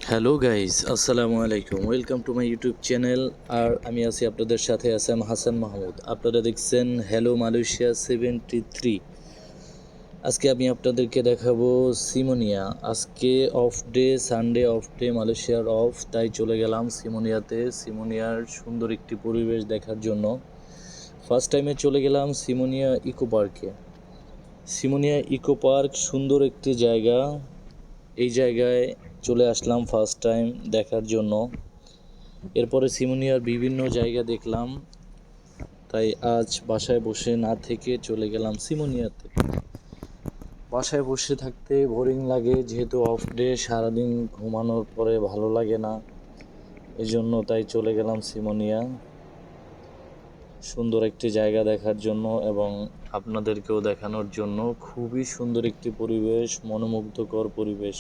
Hello guys, আসসালামু আলাইকুম। Welcome to my YouTube channel. আর আমি আছি আপনাদের সাথে আসাম হাসান মাহমুদ। আপনারা দেখছেন হ্যালো মালয়েশিয়া 73। আজকে আমি আপনাদেরকে দেখাবো সিমোনিয়া। আজকে off day, Sunday off day, মালয়েশিয়ার অফ, তাই চলে গেলাম সিমোনিয়াতে। সিমোনিয়ার সুন্দর একটি পরিবেশ দেখার জন্য ফার্স্ট টাইমে চলে গেলাম সিমোনিয়া ইকো পার্কে। সিমোনিয়া ইকো পার্ক সুন্দর একটি জায়গা। এই জায়গায় চলে আসলাম ফার্স্ট টাইম দেখার জন্য। এরপরে সিমোনিয়ার বিভিন্ন জায়গা দেখলাম, তাই আজ বাসায় বসে না থেকে চলে গেলাম সিমোনিয়াতে। বাসায় বসে থাকতে বোরিং লাগে, যেহেতু অফ ডে, সারাদিন ঘুমানোর পরে ভালো লাগে না, এজন্য তাই চলে গেলাম সিমোনিয়া সুন্দর একটি জায়গা দেখার জন্য এবং আপনাদেরকেও দেখানোর জন্য। খুবই সুন্দর একটি পরিবেশ, মনোমুগ্ধকর পরিবেশ।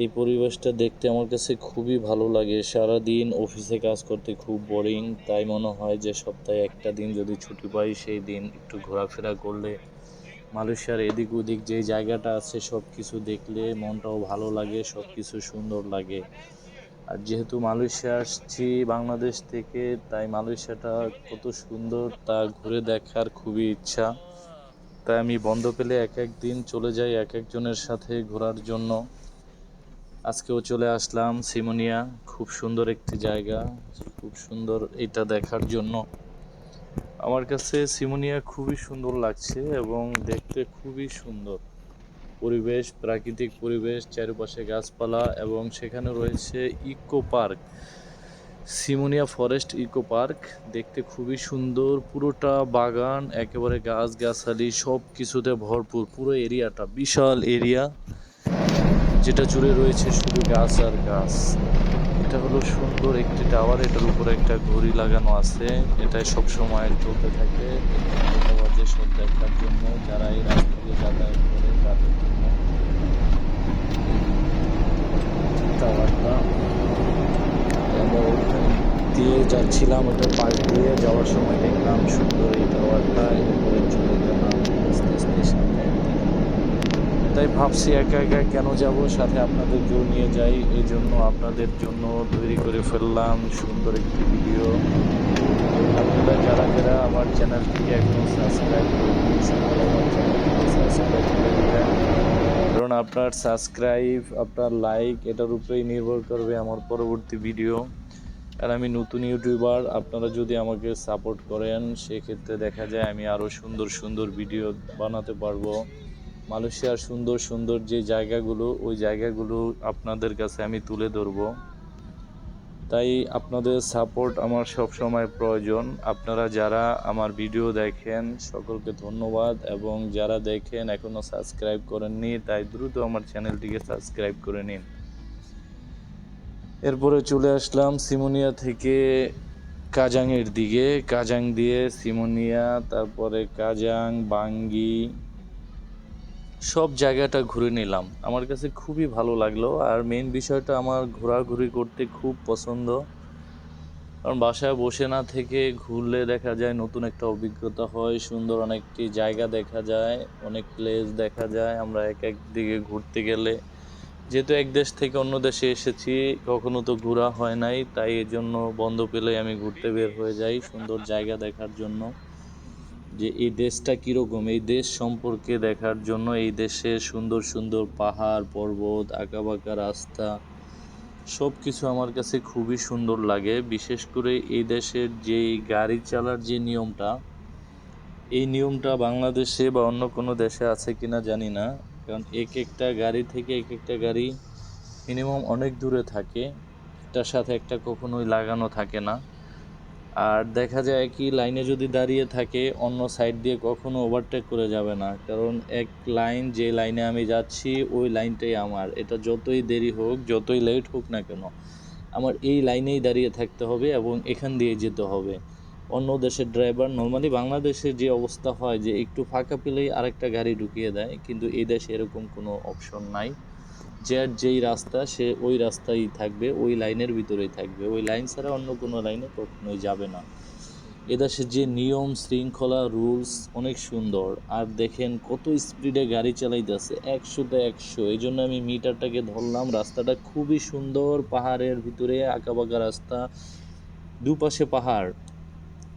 এই পরিবেশটা দেখতে আমার কাছে খুবই ভালো লাগে। সারাদিন অফিসে কাজ করতে খুব বোরিং, তাই মনে হয় যে সপ্তাহে একটা দিন যদি ছুটি পাই, সেই দিন একটু ঘোরাফেরা করলে, মালয়েশিয়ার এদিক ওদিক যে জায়গাটা আছে সব কিছু দেখলে মনটাও ভালো লাগে, সব কিছু সুন্দর লাগে। আর যেহেতু মালয়েশিয়া আসছি বাংলাদেশ থেকে, তাই মালয়েশিয়াটা কত সুন্দর তা ঘুরে দেখার খুবই ইচ্ছা। তাই আমি বন্ধ পেলে এক এক দিন চলে যাই এক একজনের সাথে ঘোরার জন্য। আজকেও চলে আসলাম সিমোনিয়া। খুব সুন্দর একটি জায়গা, খুব সুন্দর এটা দেখার জন্য। আমার কাছে সিমোনিয়া খুবই সুন্দর লাগছে এবং দেখতে খুবই সুন্দর পরিবেশ, প্রাকৃতিক পরিবেশ, চারপাশে গাছপালা এবং সেখানে রয়েছে ইকো পার্ক, সিমোনিয়া ফরেস্ট ইকো পার্ক। দেখতে খুবই সুন্দর, পুরোটা বাগান, একেবারে গাছগাছালি সব কিছুতে ভরপুর। পুরো এরিয়াটা বিশাল এরিয়া, যেটা জুড়ে রয়েছে শুধু গাছ আর গাছ। এটা হলো সুন্দর একটি টাওয়ার, এটার উপরে একটা ঘড়ি লাগানো আছে, এটাই সব সময় চলতে থাকে। এটা বাজে সব দেখার জন্য, যারা এই রাস্তা দিয়ে যাতায়াত করে তাদের জন্য টাওয়ারটা। আমরা ওখান দিয়ে যাচ্ছিলাম, ওটা পাশ দিয়ে যাওয়ার সময় দেখলাম সুন্দর এই টাওয়ারটা, এরপরে চলে গেলাম আস্তে আস্তে সামনের দিকে। তাই ভাবছি একা একা কেন যাব, সাথে আপনাদেরকেও নিয়ে যাই, এই জন্য আপনাদের জন্য তৈরি করে ফেললাম সুন্দর একটি ভিডিও। আপনারা যারা যারা আমার চ্যানেলটিকে এখনও সাবস্ক্রাইব করেনি, সকলে আমার চ্যানেলটিকে সাবস্ক্রাইব করে দেবেন, কারণ আপনার সাবস্ক্রাইব, আপনার লাইক, এটার উপরেই নির্ভর করবে আমার পরবর্তী ভিডিও। আর আমি নতুন ইউটিউবার, আপনারা যদি আমাকে সাপোর্ট করেন, সেক্ষেত্রে দেখা যায় আমি আরও সুন্দর সুন্দর ভিডিও বানাতে পারবো। মালয়েশিয়ার সুন্দর সুন্দর যে জায়গাগুলো, ওই জায়গাগুলো আপনাদের কাছে আমি তুলে ধরবো। তাই আপনাদের সাপোর্ট আমার সব সময় প্রয়োজন। আপনারা যারা আমার ভিডিও দেখেন সকলকে ধন্যবাদ, এবং যারা দেখেন এখনও সাবস্ক্রাইব করেননি, তাই দ্রুত আমার চ্যানেলটিকে সাবস্ক্রাইব করে নিন। এরপরে চলে আসলাম সিমোনিয়া থেকে কাজাংয়ের দিকে। কাজাং দিয়ে সিমোনিয়া, তারপরে কাজাং, বাঙ্গি, সব জায়গাটা ঘুরে নিলাম। আমার কাছে খুবই ভালো লাগলো। আর মেইন বিষয়টা, আমার ঘোরাঘুরি করতে খুব পছন্দ, কারণ বাসায় বসে না থেকে ঘুরলে দেখা যায় নতুন একটা অভিজ্ঞতা হয়, সুন্দর অনেকটি জায়গা দেখা যায়, অনেক প্লেস দেখা যায়। আমরা এক এক দিকে ঘুরতে গেলে, যেহেতু এক দেশ থেকে অন্য দেশে এসেছি, কখনো তো ঘোরা হয় নাই, তাই এই জন্য বন্ধ পেলে আমি ঘুরতে বের হয়ে যাই সুন্দর জায়গা দেখার জন্য, যে এই দেশটা কীরকম, এই দেশ সম্পর্কে দেখার জন্য। এই দেশের সুন্দর সুন্দর পাহাড় পর্বত, আঁকাবাঁকা রাস্তা, সব কিছু আমার কাছে খুবই সুন্দর লাগে। বিশেষ করে এই দেশের যেই গাড়ি চালার যে নিয়মটা, এই নিয়মটা বাংলাদেশে বা অন্য কোনো দেশে আছে কিনা জানি না, কারণ এক একটা গাড়ি থেকে এক একটা গাড়ি মিনিমাম অনেক দূরে থাকে, একটার সাথে একটা কখনোই লাগানো থাকে না। আর দেখা যায় একই লাইনে যদি দাঁড়িয়ে থাকে, অন্য সাইড দিয়ে কখনো ওভারটেক করে যাবে না, কারণ এক লাইন, যে লাইনে আমি যাচ্ছি ওই লাইনটাই আমার। এটা যতই দেরি হোক, যতই লেট হোক না কেন, আমার এই লাইনেই দাঁড়িয়ে থাকতে হবে এবং এখান দিয়ে যেতে হবে। অন্য দেশের ড্রাইভার, নর্মালি বাংলাদেশের যে অবস্থা হয় যে একটু ফাঁকা পেলেই আরেকটা গাড়ি ঢুকিয়ে দেয়, কিন্তু এই দেশে এরকম কোনো অপশন নাই। যার যেই রাস্তা, সে ওই রাস্তায় থাকবে, ওই লাইনের ভিতরেই থাকবে, ওই লাইন ছাড়া অন্য কোনো লাইনে কখনোই যাবে না। এদেশের যে নিয়ম শৃঙ্খলা রুলস অনেক সুন্দর। আর দেখেন কত স্পিডে গাড়ি চালাইতেছে, 100-তে 100। এই জন্য আমি মিটারটাকে ধরলাম। রাস্তাটা খুবই সুন্দর, পাহাড়ের ভিতরে আঁকাবাঁকা রাস্তা, দুপাশে পাহাড়,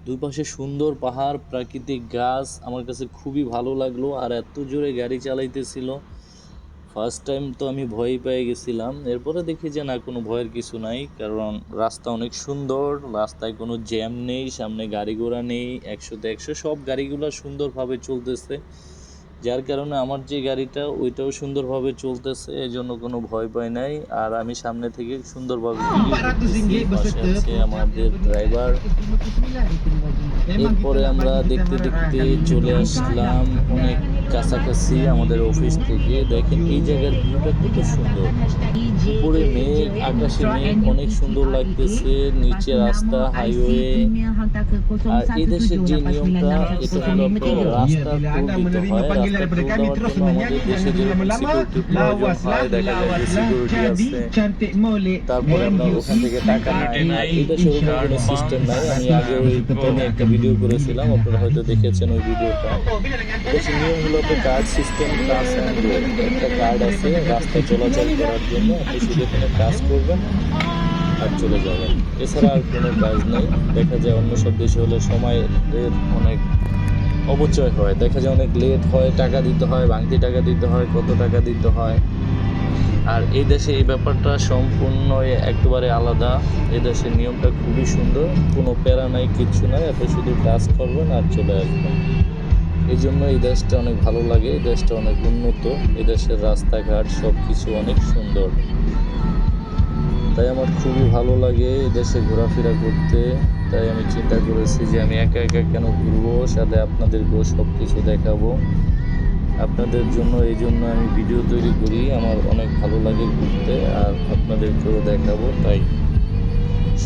দুই পাশে সুন্দর পাহাড়, প্রাকৃতিক গাছ। আমার কাছে খুবই ভালো লাগলো। আর এত জোরে গাড়ি চালাইতেছিল, ফার্স্ট টাইম তো আমি ভয় পেয়ে গেছিলাম। এরপরে দেখি যে না, কোনো ভয়ের কিছু নাই, কারণ রাস্তা অনেক সুন্দর, রাস্তায় কোনো জ্যাম নেই, সামনে গাড়ি ঘোড়া নেই, 100-তে 100 সব গাড়িগুলো সুন্দরভাবে চলতেছে। যার কারণে আমার যে গাড়িটা ওইটাও সুন্দরভাবে চলতেছে, এই জন্য কোনো ভয় পাই নাই। আর আমি সামনে থেকে সুন্দরভাবে ভিডিও করতেছি, পাশে আছে আমাদের ড্রাইভার। এরপরে আমরা দেখতে দেখতে চলে আসলাম অনেক কাছাকাছি আমাদের অফিস থেকে। দেখেন এই জায়গার ভিউটা কত সুন্দর, উপরে মেঘ, আকাশে মেঘ, অনেক সুন্দর লাগতেছে, নিচে রাস্তা, হাইওয়ে। আর এই দেশের যে নিয়মটা, এটা হলো আপনার রাস্তার টোল দিতে হয়। রাস্তার টোল দেওয়ার জন্য আমাদের দেশে যেরকম সিকিউরিটি প্রয়োজন হয়, দেখা যায় যে সিকিউরিটি আছে, তারপরে আমরা ওখান থেকে টাকা নেই। আর এই দেশে ওরকম কোনো সিস্টেম নাই। আমি আগে ওই নিয়ে একটা ভিডিও করেছিলাম, আপনারা হয়তো দেখেছেন ওই ভিডিওটা। দেশের নিয়ম হলো আপনার card system, touch and go. একটা কার্ড আছে রাস্তায় চলাচল করার জন্য, আপনি শুধু এখানে টাচ করবেন আর চলে যাবেন, এছাড়া আর কোনো কাজ নেই। দেখা যায় অন্য সব দেশে হলে সময়ের অনেক অপচয় হয়, দেখা যায় অনেক লেট হয়, টাকা দিতে হয়, ভাঙতি টাকা দিতে হয়, কত টাকা দিতে হয়। আর এই দেশে এই ব্যাপারটা সম্পূর্ণ একেবারে আলাদা। এই দেশের নিয়মটা খুবই সুন্দর, কোনো প্যারা নাই, কিচ্ছু নাই, আপনি শুধু কাজ করবেন আর চলে আসবেন। এই জন্য এই দেশটা অনেক ভালো লাগে, এই দেশটা অনেক উন্নত, এই দেশের রাস্তাঘাট সব কিছু অনেক সুন্দর। তাই আমার খুবই ভালো লাগে এই দেশে ঘোরাফেরা করতে। তাই আমি চিন্তা করেছি যে আমি একা একা কেন ঘুরবো, সাথে আপনাদেরকেও সব কিছু দেখাবো আপনাদের জন্য। এই জন্য আমি ভিডিও তৈরি করি, আমার অনেক ভালো লাগে ঘুরতে, আর আপনাদেরকেও দেখাবো। তাই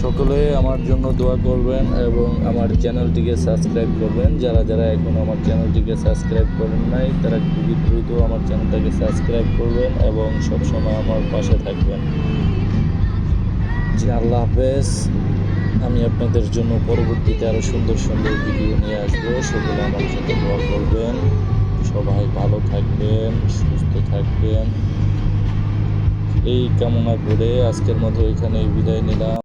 সকলে আমার জন্য দোয়া করবেন এবং আমার চ্যানেলটিকে সাবস্ক্রাইব করবেন। যারা যারা এখনও আমার চ্যানেলটিকে সাবস্ক্রাইব করেন নাই, তারা খুবই দ্রুত আমার চ্যানেলটাকে সাবস্ক্রাইব করবেন এবং সবসময় আমার পাশে থাকবেন। জি, আল্লাহ হাফেজ। আমি আপনাদের জন্য পরবর্তীতে আরও সুন্দর সুন্দর ভিডিও নিয়ে আসবো। সকলে আমার জন্য দোয়া করবেন। সবাই ভালো থাকবেন, সুস্থ থাকবেন, এই কামনা করে আজকের মতো এখানেই বিদায় নিলাম।